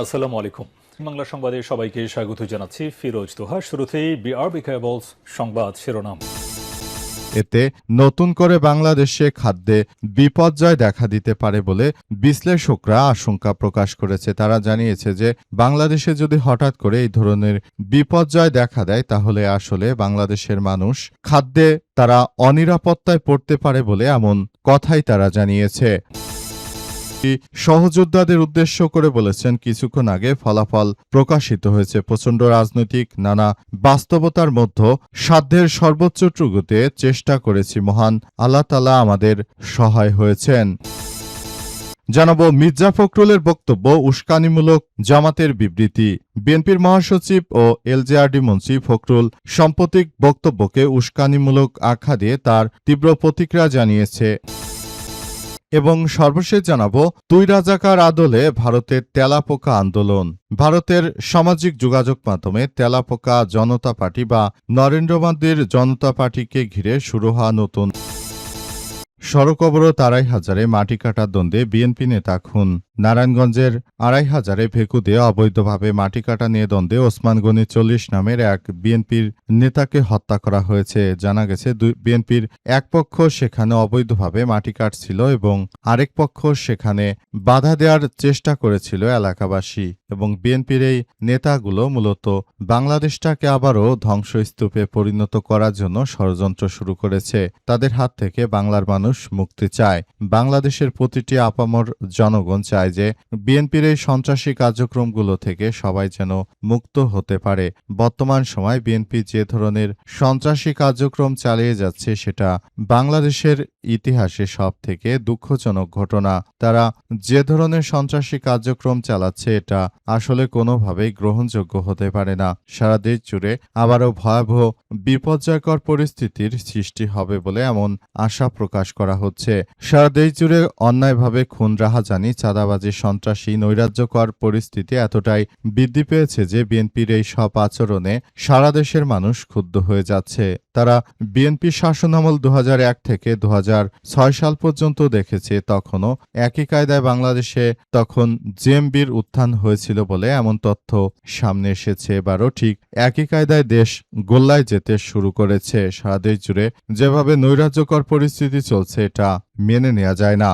আসসালামু আলাইকুম। বাংলা সংবাদে সবাইকে স্বাগত জানাচ্ছি ফিরোজ তোহা। শুরুতেই বিআরবি কেবলস সংবাদ শিরোনাম। এতে নতুন করে বাংলাদেশে খাদ্যে বিপর্যয় দেখা দিতে পারে বলে বিশ্লেষকরা আশঙ্কা প্রকাশ করেছে। তারা জানিয়েছে যে বাংলাদেশে যদি হঠাৎ করে এই ধরনের বিপর্যয় দেখা দেয় তাহলে আসলে বাংলাদেশের মানুষ খাদ্যে তারা অনিরাপত্তায় পড়তে পারে বলে এমন কথাই তারা জানিয়েছে। সহযোদ্ধাদের উদ্দেশ্য করে বলেছেন, কিছুক্ষণ আগে ফলাফল প্রকাশিত হয়েছে। প্রচণ্ড রাজনৈতিক নানা বাস্তবতার মধ্যে সাধ্যের সর্বোচ্চটুকুতে চেষ্টা করেছি। মহান আল্লাহ তাআলা আমাদের সহায় হয়েছেন। জানাবো মির্জা ফখরুলের বক্তব্য উস্কানিমূলক, জামাতের বিবৃতি। বিএনপির মহাসচিব ও এলজেআরডি মন্ত্রী ফখরুল সাম্প্রতিক বক্তব্যকে উস্কানিমূলক আখ্যা দিয়ে তার তীব্র প্রতিক্রিয়া জানিয়েছে। এবং সর্বশেষ জানাবো দুই রাজাকার আদলে ভারতের তেলাপোকা আন্দোলন। ভারতের সামাজিক যোগাযোগ মাধ্যমে তেলাপোকা জনতা পার্টি বা নরেন্দ্র মোদীর জনতা পার্টিকে ঘিরে শুরু হওয়া নতুন সড়ক অবরোধ। আড়াইহাজারে মাটি কাটার দ্বন্দ্বে বিএনপি নেতা খুন। নারায়ণগঞ্জের আড়াইহাজারে ভেকুদে অবৈধভাবে মাটি কাটা নিয়ে দ্বন্দ্বে ওসমান গনি ৪০ নামের এক বিএনপির নেতাকে হত্যা করা হয়েছে। জানা গেছে বিএনপির এক পক্ষ সেখানে অবৈধভাবে মাটি কাটছিল এবং আরেক পক্ষ সেখানে বাধা দেওয়ার চেষ্টা করেছিল এলাকাবাসী। এবং বিএনপির এই নেতাগুলো মূলত বাংলাদেশটাকে আবারও ধ্বংসস্তূপে পরিণত করার জন্য ষড়যন্ত্র শুরু করেছে। তাদের হাত থেকে বাংলার মানুষ মুক্তি চায়। বাংলাদেশের প্রতিটি আপামর জনগণ চায় যে বিএনপির এই সন্ত্রাসী কার্যক্রমগুলো থেকে সবাই যেন মুক্ত হতে পারে। বর্তমান সময় বিএনপি যে ধরনের সন্ত্রাসী কার্যক্রম চালিয়ে যাচ্ছে সেটা বাংলাদেশের ইতিহাসে সব থেকে দুঃখজনক ঘটনা। তারা যে ধরনের সন্ত্রাসী কার্যক্রম চালাচ্ছে এটা আসলে কোনোভাবেই গ্রহণযোগ্য হতে পারে না। সারা দেশ জুড়ে আবারও ভয়াবহ বিপর্যয়কর পরিস্থিতির সৃষ্টি হবে বলে এমন আশা প্রকাশ করা হচ্ছে। সারা দেশ জুড়ে অন্যায়ভাবে খুন, রাহাজানি, চাঁদাবাজি, সন্ত্রাসী, নৈরাজ্যকর পরিস্থিতি এতটাই বৃদ্ধি পেয়েছে যে বিএনপির এই সব আচরণে সারা দেশের মানুষ ক্ষুব্ধ হয়ে যাচ্ছে। তারা বিএনপি শাসনামল ২০০১ থেকে ২০০৬ সাল পর্যন্ত দেখেছে। তখনও একই কায়দায় বাংলাদেশে তখন জেএমবির উত্থান হয়েছিল বলে এমন তথ্য সামনে এসেছে। এবারও ঠিক একই কায়দায় দেশ গোল্লায় যেতে শুরু করেছে। সারা দেশ জুড়ে যেভাবে নৈরাজ্যকর পরিস্থিতি চলছে এটা মেনে নেওয়া যায় না।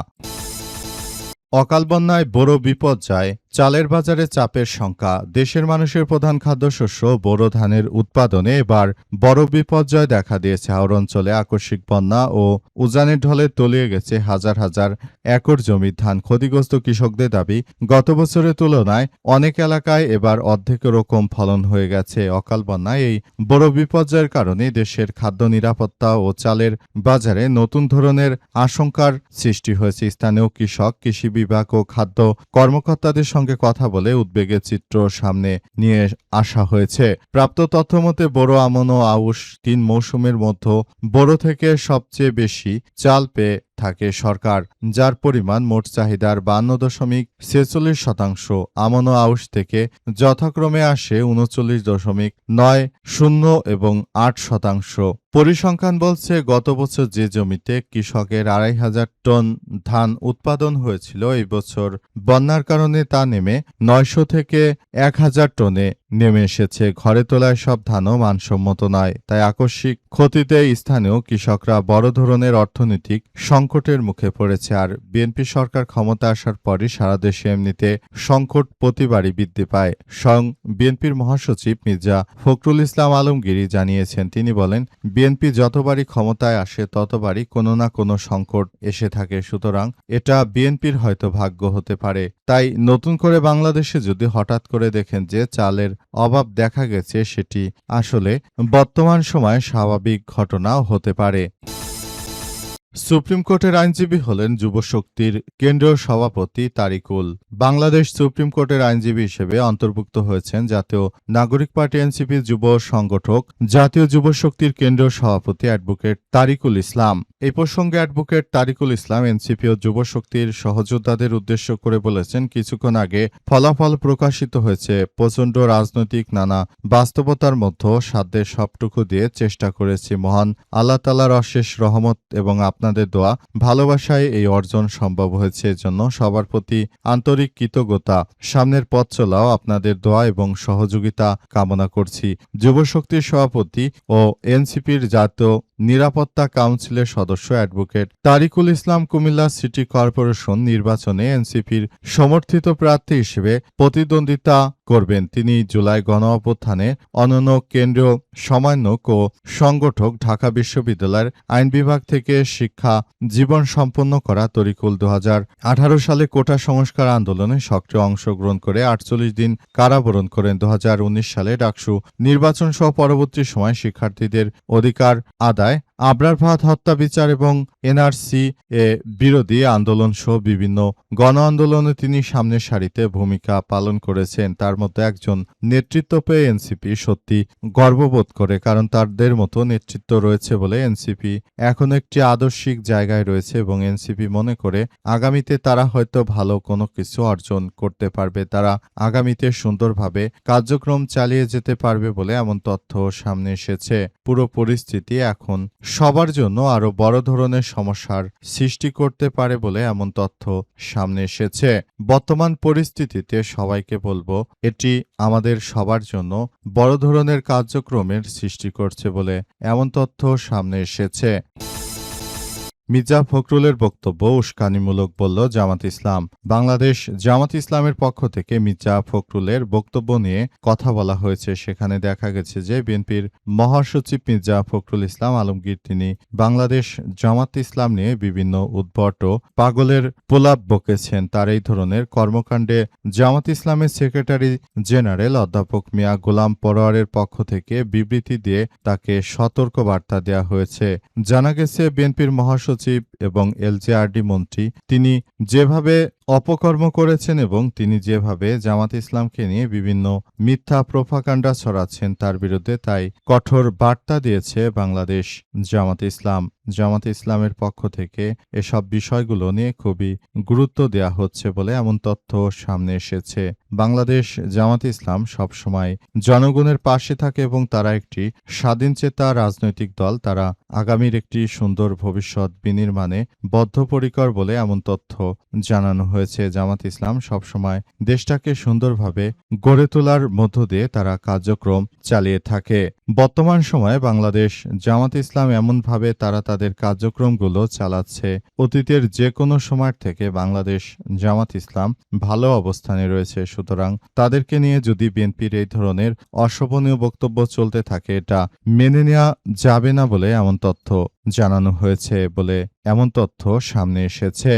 অকাল বন্যায় বড় বিপর্যয়, চালের বাজারে চাপের শঙ্কা। দেশের মানুষের প্রধান খাদ্যশস্য বোরো ধানের উৎপাদনে এবার বড় বিপর্যয় দেখা দিয়েছে। হাওর অঞ্চলে আকস্মিক বন্যা ও উজানের ঢলে তলিয়ে গেছে হাজার হাজার একর জমির ধান। ক্ষতিগ্রস্ত কৃষকদের দাবি, গত বছরের তুলনায় অনেক এলাকায় এবার অর্ধেকেরও কম ফলন হয়ে গেছে। অকাল বন্যায় এই বড় বিপর্যয়ের কারণে দেশের খাদ্য নিরাপত্তা ও চালের বাজারে নতুন ধরনের আশঙ্কার সৃষ্টি হয়েছে। স্থানীয় কৃষক, কৃষি বিভাগ ও খাদ্য কর্মকর্তাদের সঙ্গে কথা বলে উদ্বেগের চিত্র সামনে নিয়ে আসা হয়েছে। প্রাপ্ত তথ্যমতে বোরো, আমন ও আউশ ৩ মৌসুমের মধ্যে বোরো থেকে সবচেয়ে বেশি চাল পেয়ে থাকে সরকার, যার পরিমাণ মোট চাহিদার ৫২.৪৬%। আমন ও আউশ থেকে যথাক্রমে আসে ৩৯.৯০ এবং ৮%। পরিসংখ্যান বলছে, গত বছর যে জমিতে কৃষকের ২৫০০ টন ধান উৎপাদন হয়েছিল, এই বছর বন্যার কারণে তা নেমে ৯০০ থেকে ১০০০ টনে নেমে এসেছে। ঘরে তোলায় সব ধানও মানসম্মত নয়। তাই আকস্মিক ক্ষতিতে স্থানীয় কৃষকরা বড় ধরনের অর্থনৈতিক সংকটের মুখে পড়েছে। আর বিএনপি সরকার ক্ষমতা আসার পরই সারা দেশে এমনিতে সংকট প্রতিবারই বৃদ্ধি পায়। স্বয়ং বিএনপির মহাসচিব মির্জা ফখরুল ইসলাম আলমগীর জানিয়েছেন, তিনি বলেন, বিএনপি যতবারই ক্ষমতায় আসে ততবারই কোনো না কোনো সংকট এসে থাকে। সুতরাং এটা বিএনপির হয়তো ভাগ্য হতে পারে। তাই নতুন করে বাংলাদেশে যদি হঠাৎ করে দেখেন যে চালের অভাব দেখা গেছে, সেটি আসলে বর্তমান সময়ে স্বাভাবিক ঘটনাও হতে পারে। সুপ্রিম কোর্টের আইনজীবী হলেন যুবশক্তির কেন্দ্রীয় সভাপতি তারিকুল। বাংলাদেশ সুপ্রিম কোর্টের আইনজীবী হিসেবে অন্তর্ভুক্ত হয়েছেন জাতীয় নাগরিক পার্টি এনসিপির যুব সংগঠক, জাতীয় যুবশক্তির কেন্দ্রীয় সভাপতি অ্যাডভোকেট তারিকুল ইসলাম। এই প্রসঙ্গে অ্যাডভোকেট তারিকুল ইসলাম এনসিপি ও যুবশক্তির সহযোদ্ধাদের উদ্দেশ্য করে বলেছেন, কিছুক্ষণ আগে ফলাফল প্রকাশিত হয়েছে। প্রচণ্ড রাজনৈতিক নানা বাস্তবতার মধ্যে সাধ্যের সবটুকু দিয়ে চেষ্টা করেছি। মহান আল্লাহ তাআলার অশেষ রহমত এবং আপনার আপনাদের দোয়া ভালোবাসায় এই অর্জন সম্ভব হয়েছে। এজন্য সবার প্রতি আন্তরিক কৃতজ্ঞতা। সামনের পথ চলাও আপনাদের দোয়া এবং সহযোগিতা কামনা করছি। যুবশক্তির সভাপতি ও এনসিপির জাতীয় নিরাপত্তা কাউন্সিলের সদস্য অ্যাডভোকেট তারিকুল ইসলাম কুমিল্লা সিটি কর্পোরেশন নির্বাচনে এনসিপির সমর্থিত প্রার্থী হিসেবে প্রতিদ্বন্দ্বিতা করবেন। তিনি জুলাই গণঅভ্যুত্থানে অনন্য কেন্দ্রীয় সমন্বয়ক ও সংগঠক, ঢাকা বিশ্ববিদ্যালয়ের আইন বিভাগ থেকে শিক্ষা জীবন সম্পন্ন করা তরিকুল 2018 সালে কোটা সংস্কার আন্দোলনে সক্রিয় অংশগ্রহণ করে 48 দিন কারাবরণ করেন। 2019 সালে ডাকসু নির্বাচন সহ পরবর্তী সময় শিক্ষার্থীদের অধিকার আদায়, আবরার ফাহাদ হত্যা বিচার এবং এনআরসি বিরোধী আন্দোলন সহ বিভিন্ন গণ আন্দোলনে তিনি সামনের সারিতে ভূমিকা পালন করেছেন। তার মধ্যে একজন নেতৃত্ব পেয়ে এনসিপি সত্যি গর্ববোধ করে, কারণ তাদের মতো নেতৃত্ব রয়েছে বলে এনসিপি এখন একটি আদর্শিক জায়গায় রয়েছে এবং এনসিপি মনে করে আগামীতে তারা হয়তো ভালো কোনো কিছু অর্জন করতে পারবে, তারা আগামীতে সুন্দরভাবে কার্যক্রম চালিয়ে যেতে পারবে বলে এমন তথ্য সামনে এসেছে। পুরো পরিস্থিতি এখন সবার জন্য আরো বড় ধরনের সমস্যার সৃষ্টি করতে পারে বলে এমন তথ্য সামনে এসেছে। বর্তমান পরিস্থিতিতে সবাইকে বলবো, এটি আমাদের সবার জন্য বড় ধরনের কার্যক্রমের সৃষ্টি করছে বলে এমন তথ্য সামনে এসেছে। মির্জা ফখরুলের বক্তব্য উস্কানিমূলক বলল জামাত ইসলাম। বাংলাদেশ জামাত ইসলামের পক্ষ থেকে মির্জা ফখরুলের বক্তব্য নিয়ে কথা বলা হয়েছে। সেখানে দেখা গেছে যে বিএনপির মহাসচিব মির্জা ফখরুল ইসলাম আলমগীর তিনি বাংলাদেশ জামাত ইসলাম নিয়ে বিভিন্ন উদ্ভট ও পাগলের প্রলাপ বকেছেন। তার এই ধরনের কর্মকাণ্ডে জামাত ইসলামের সেক্রেটারি জেনারেল অধ্যাপক মিয়া গোলাম পরোয়ারের পক্ষ থেকে বিবৃতি দিয়ে তাকে সতর্ক বার্তা দেওয়া হয়েছে। জানা গেছে বিএনপির মহাসচিব এবং এলজেআরডি মন্ত্রী তিনি যেভাবে অপকর্ম করেছেন এবং তিনি যেভাবে জামাত ইসলামকে নিয়ে বিভিন্ন মিথ্যা প্রোপাগান্ডা ছড়াচ্ছেন তার বিরুদ্ধে তাই কঠোর বার্তা দিয়েছে বাংলাদেশ জামাত ইসলাম। জামাত ইসলামের পক্ষ থেকে এসব বিষয়গুলো নিয়ে খুবই গুরুত্ব দেওয়া হচ্ছে বলে এমন তথ্য সামনে এসেছে। বাংলাদেশ জামাত ইসলাম সবসময় জনগণের পাশে থাকে এবং তারা একটি স্বাধীনচেতা রাজনৈতিক দল। তারা আগামীর একটি সুন্দর ভবিষ্যৎ বিনির্মাণে বদ্ধপরিকর বলে এমন তথ্য জানানো হয়েছে। জামাত ইসলাম সবসময় দেশটাকে সুন্দরভাবে গড়ে তোলার মধ্য দিয়ে তারা কার্যক্রম চালিয়ে থাকে। বর্তমান সময়ে বাংলাদেশ জামাত ইসলাম এমনভাবে তারা তাদের কার্যক্রমগুলো চালাচ্ছে, অতীতের যে কোনো সময় থেকে বাংলাদেশ জামাত ইসলাম ভালো অবস্থানে রয়েছে। সুতরাং তাদেরকে নিয়ে যদি বিএনপির এই ধরনের অশোভনীয় বক্তব্য চলতে থাকে এটা মেনে নেওয়া যাবে না বলে এমন তথ্য জানানো হয়েছে বলে এমন তথ্য সামনে এসেছে।